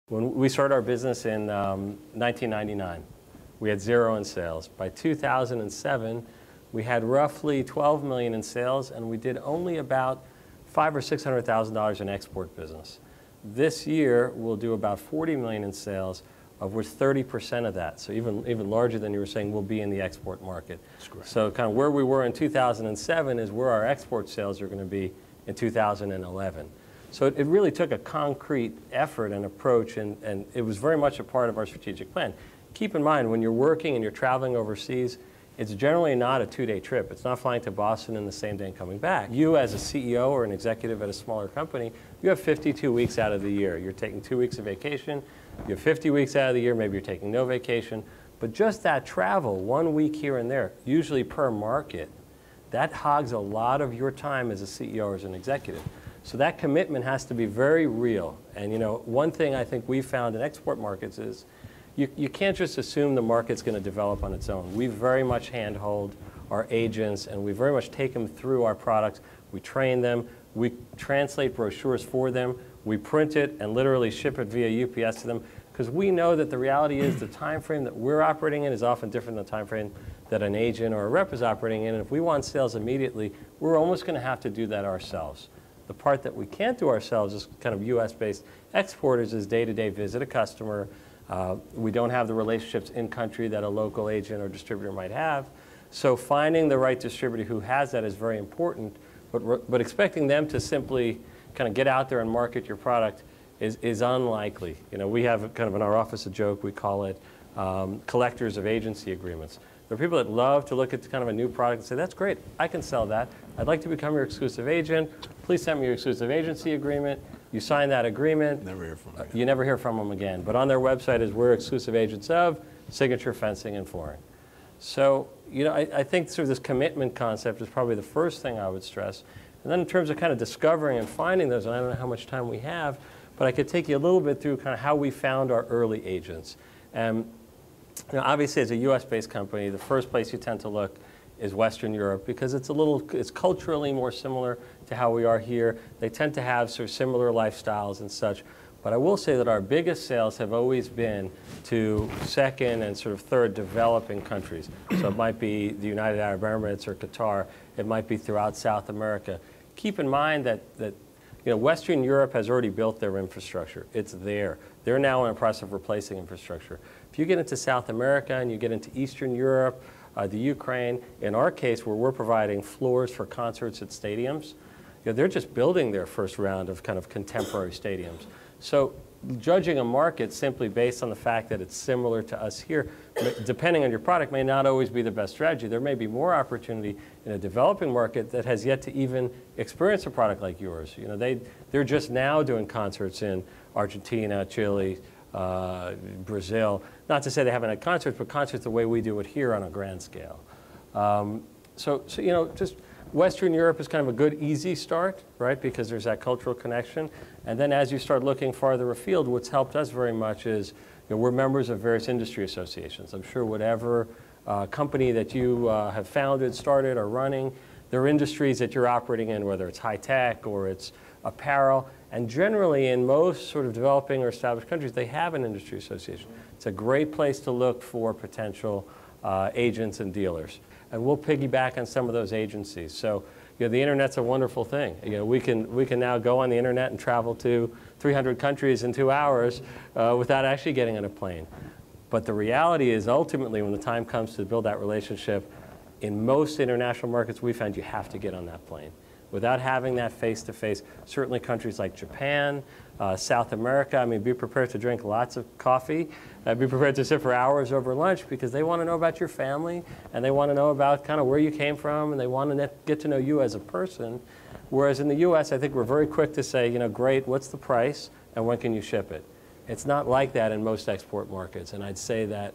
When we started our business in 1999, we had 0 in sales. By 2007, we had roughly 12 million in sales, and we did only about $500,000 or $600,000 in export business. This year, we'll do about 40 million in sales, of which 30% of that, so even larger than you were saying, will be in the export market. That's great. So kind of where we were in 2007 is where our export sales are going to be in 2011. So it really took a concrete effort and approach, and it was very much a part of our strategic plan. Keep in mind, when you're working and you're traveling overseas, it's generally not a 2-day trip. It's not flying to Boston in the same day and coming back. You, as a CEO or an executive at a smaller company, you have 52 weeks out of the year. You're taking 2 weeks of vacation. You have 50 weeks out of the year. Maybe you're taking no vacation. But just that travel, 1 week here and there, usually per market, that hogs a lot of your time as a CEO or as an executive. So that commitment has to be very real. And you know, one thing I think we found in export markets is you can't just assume the market's going to develop on its own. We very much handhold our agents, and we very much take them through our products. We train them. We translate brochures for them. We print it and literally ship it via UPS to them, because we know that the reality is the time frame that we're operating in is often different than the time frame that an agent or a rep is operating in. And if we want sales immediately, we're almost going to have to do that ourselves. The part that we can't do ourselves as kind of US-based exporters is day-to-day visit a customer. We don't have the relationships in country that a local agent or distributor might have. So finding the right distributor who has that is very important, but expecting them to simply kind of get out there and market your product is unlikely. You know, we have kind of in our office a joke, we call it collectors of agency agreements. There are people that love to look at kind of a new product and say, that's great, I can sell that. I'd like to become your exclusive agent. Please send me your exclusive agency agreement. You sign that agreement. Never hear from them again. You never hear from them again. But on their website is we're exclusive agents of Signature Fencing and Flooring. So, you know, I think sort of this commitment concept is probably the first thing I would stress. And then in terms of kind of discovering and finding those, and I don't know how much time we have, but I could take you a little bit through kind of how we found our early agents. You know, obviously, as a US-based company, the first place you tend to look is Western Europe, because it's culturally more similar to how we are here. They tend to have sort of similar lifestyles and such. But I will say that our biggest sales have always been to second and sort of third developing countries. So it might be the United Arab Emirates or Qatar. It might be throughout South America. Keep in mind that you know, Western Europe has already built their infrastructure. It's there. They're now in the process of replacing infrastructure. If you get into South America and you get into Eastern Europe, the Ukraine, in our case, where we're providing floors for concerts at stadiums, you know, they're just building their first round of kind of contemporary stadiums. So judging a market simply based on the fact that it's similar to us here, depending on your product, may not always be the best strategy. There may be more opportunity in a developing market that has yet to even experience a product like yours. You know, they're just now doing concerts in Argentina, Chile, Brazil. Not to say they haven't had concerts, but concerts the way we do it here on a grand scale. So you know, just Western Europe is kind of a good, easy start, right? Because there's that cultural connection. And then as you start looking farther afield, what's helped us very much is, you know, we're members of various industry associations. I'm sure whatever company that you have founded, started, or running, there are industries that you're operating in, whether it's high tech or it's apparel. And generally, in most sort of developing or established countries, they have an industry association. It's a great place to look for potential agents and dealers. And we'll piggyback on some of those agencies. So, you know, the internet's a wonderful thing. You know, we can now go on the internet and travel to 300 countries in 2 hours without actually getting on a plane. But the reality is, ultimately, when the time comes to build that relationship, in most international markets, we found you have to get on that plane. Without having that face-to-face, certainly countries like Japan, South America, I mean, be prepared to drink lots of coffee. Be prepared to sit for hours over lunch, because they want to know about your family, and they want to know about kind of where you came from, and they want to get to know you as a person. Whereas in the US, I think we're very quick to say, you know, great, what's the price, and when can you ship it? It's not like that in most export markets, and I'd say that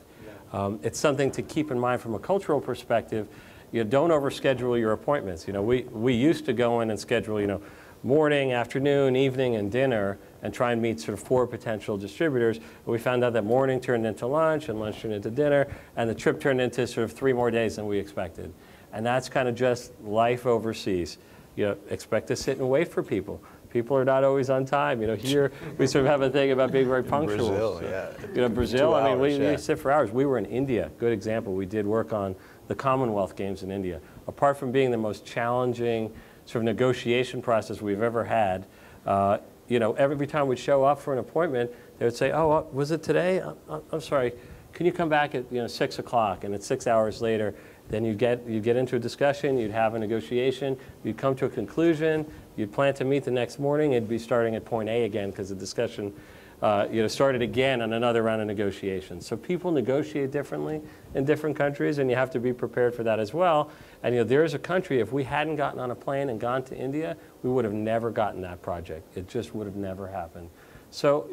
it's something to keep in mind from a cultural perspective. You know, don't overschedule your appointments. You know, we used to go in and schedule, you know, morning, afternoon, evening, and dinner, and try and meet sort of 4 potential distributors. And we found out that morning turned into lunch, and lunch turned into dinner, and the trip turned into sort of 3 more days than we expected. And that's kind of just life overseas. You know, expect to sit and wait for people. People are not always on time. You know, here we sort of have a thing about being very punctual. Brazil, so, yeah. You know, Brazil, I mean, yeah. we sit for hours. We were in India, good example. We did work on the Commonwealth Games in India. Apart from being the most challenging sort of negotiation process we've ever had, you know, every time we'd show up for an appointment, they would say, oh, was it today? I'm sorry, can you come back at 6 o'clock? And it's 6 hours later. Then you'd get into a discussion, you'd have a negotiation, you'd come to a conclusion, you'd plan to meet the next morning, it'd be starting at point A again because the discussion started again on another round of negotiations. So people negotiate differently in different countries, and you have to be prepared for that as well. And there is a country, if we hadn't gotten on a plane and gone to India, we would have never gotten that project. It just would have never happened. So,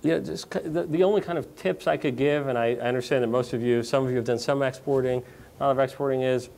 just the only kind of tips I could give, and I understand that some of you have done some exporting. A lot of exporting is,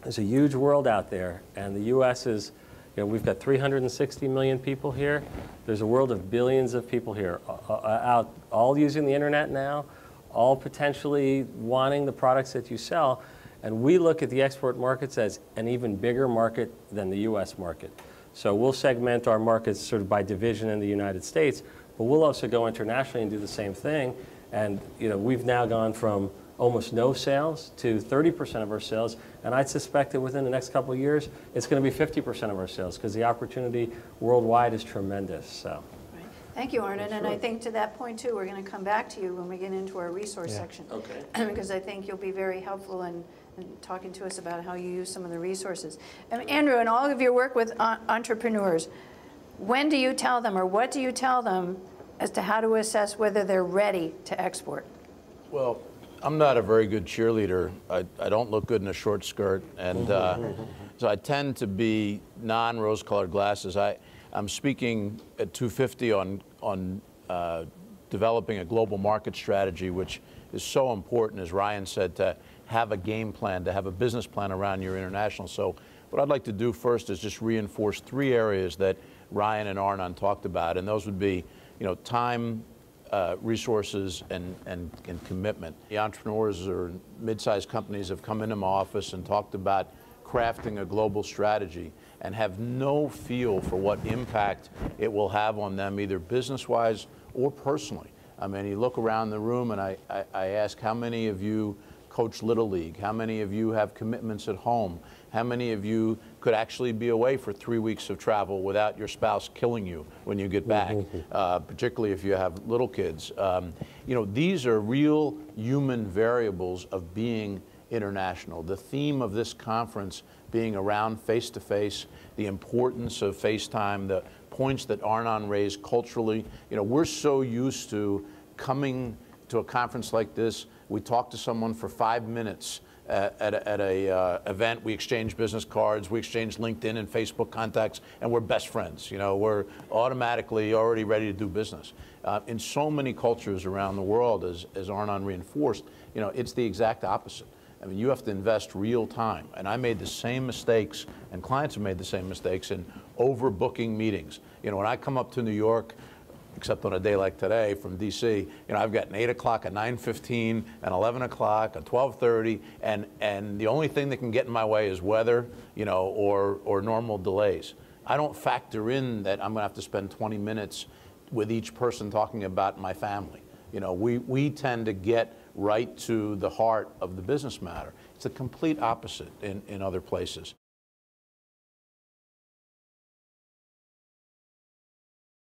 there's a huge world out there, and the U.S. is, we've got 360 million people here. There's a world of billions of people here, out, all using the internet now, all potentially wanting the products that you sell. And we look at the export markets as an even bigger market than the U.S. market. So we'll segment our markets sort of by division in the United States, but we'll also go internationally and do the same thing. And we've now gone from almost no sales to 30% of our sales. And I suspect that within the next couple of years, it's going to be 50% of our sales because the opportunity worldwide is tremendous. So. Right. Thank you, Arnon. And I think to that point, too, we're going to come back to you when we get into our resource section. Okay. Because I think you'll be very helpful in talking to us about how you use some of the resources. Andrew, in all of your work with entrepreneurs, when do you tell them, or what do you tell them as to how to assess whether they're ready to export? Well, I'm not a very good cheerleader. I don't look good in a short skirt, and so I tend to be non-rose-colored glasses. I'm speaking at 250 on developing a global market strategy, which is so important, as Ryan said, to have a game plan, to have a business plan around your international. So what I'd like to do first is just reinforce 3 areas that Ryan and Arnon talked about, and those would be, time, resources, and commitment. The entrepreneurs or mid-sized companies have come into my office and talked about crafting a global strategy and have no feel for what impact it will have on them, either business-wise or personally. I mean, you look around the room and I ask, how many of you coach Little League? How many of you have commitments at home? How many of you could actually be away for 3 weeks of travel without your spouse killing you when you get back, particularly if you have little kids? These are real human variables of being international. The theme of this conference being around face-to-face, the importance of FaceTime, the points that Arnon raised culturally. We're so used to coming to a conference like this. We talk to someone for 5 minutes at a event. We exchange business cards, we exchange LinkedIn and Facebook contacts, and we're best friends. We're automatically already ready to do business. In so many cultures around the world, as Arnon reinforced, it's the exact opposite. I mean, you have to invest real time. And I made the same mistakes, and clients have made the same mistakes in overbooking meetings. When I come up to New York, except on a day like today from DC, I've got an 8 o'clock, a 9:15, an 11 o'clock, a 12:30, and the only thing that can get in my way is weather, or normal delays. I don't factor in that I'm going to have to spend 20 minutes with each person talking about my family. We tend to get right to the heart of the business matter. It's the complete opposite in other places.